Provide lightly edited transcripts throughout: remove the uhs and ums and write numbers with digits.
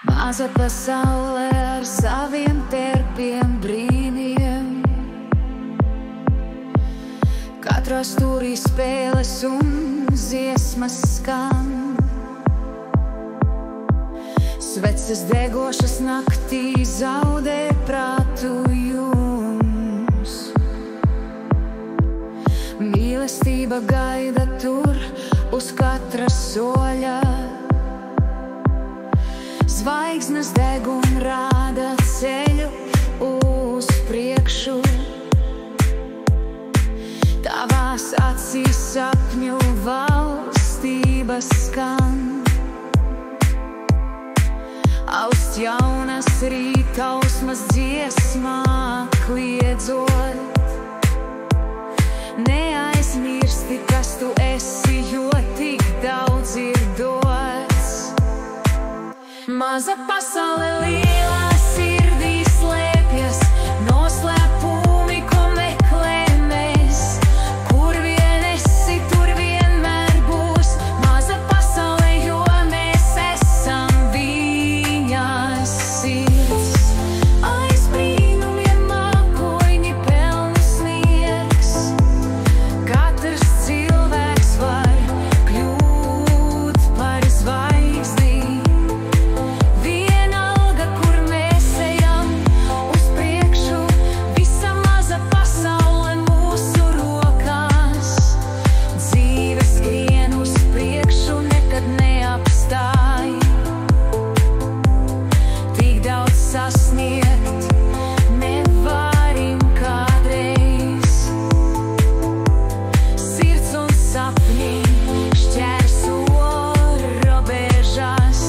Maza pasaule ar saviem terpiem brīniem. Katrā stūrī spēles un dziesmas skan. Sveces degošas naktī zaudē prātu jums. Mīlestība gaida tur uz katra soļa. Zvaigznes deg un rāda ceļu uz priekšu. Tavās acīs sapņu valstība skan. Aust jaunas rītausmas dziesmā kliedzot. Neaizmirsti, kas tu esi, jo tik daudz ir dots. Maza pasaule lielā sirdī slēpjas, noslēpumi, ko meklējamies. Kur vien esi, tur vienmēr būs maza pasaule, jo mēs esam viņas sirds. Aiz brīnumiem mākoņi pelnu sniegs. Katrs cilvēks var kļūt par zvaigzni. Sasniegt nevarim kādreiz. Sirds un sapņi šķērso robežas.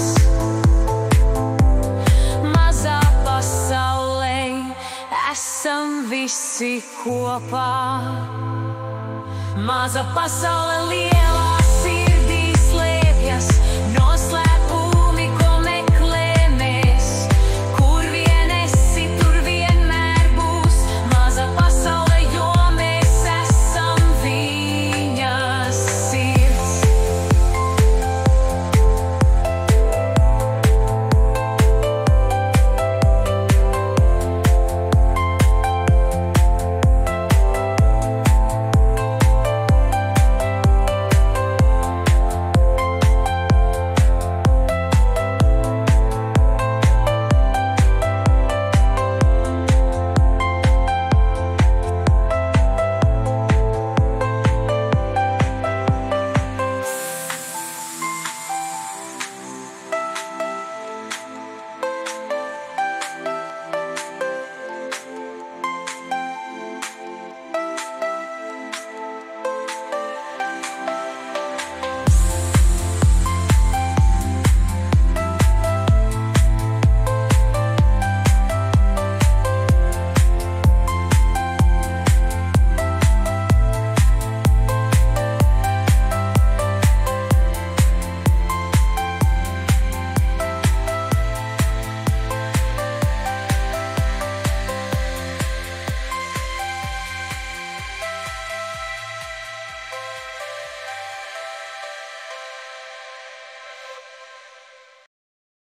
Mazā pasaulē esam visi kopā. Maza pasaule liela.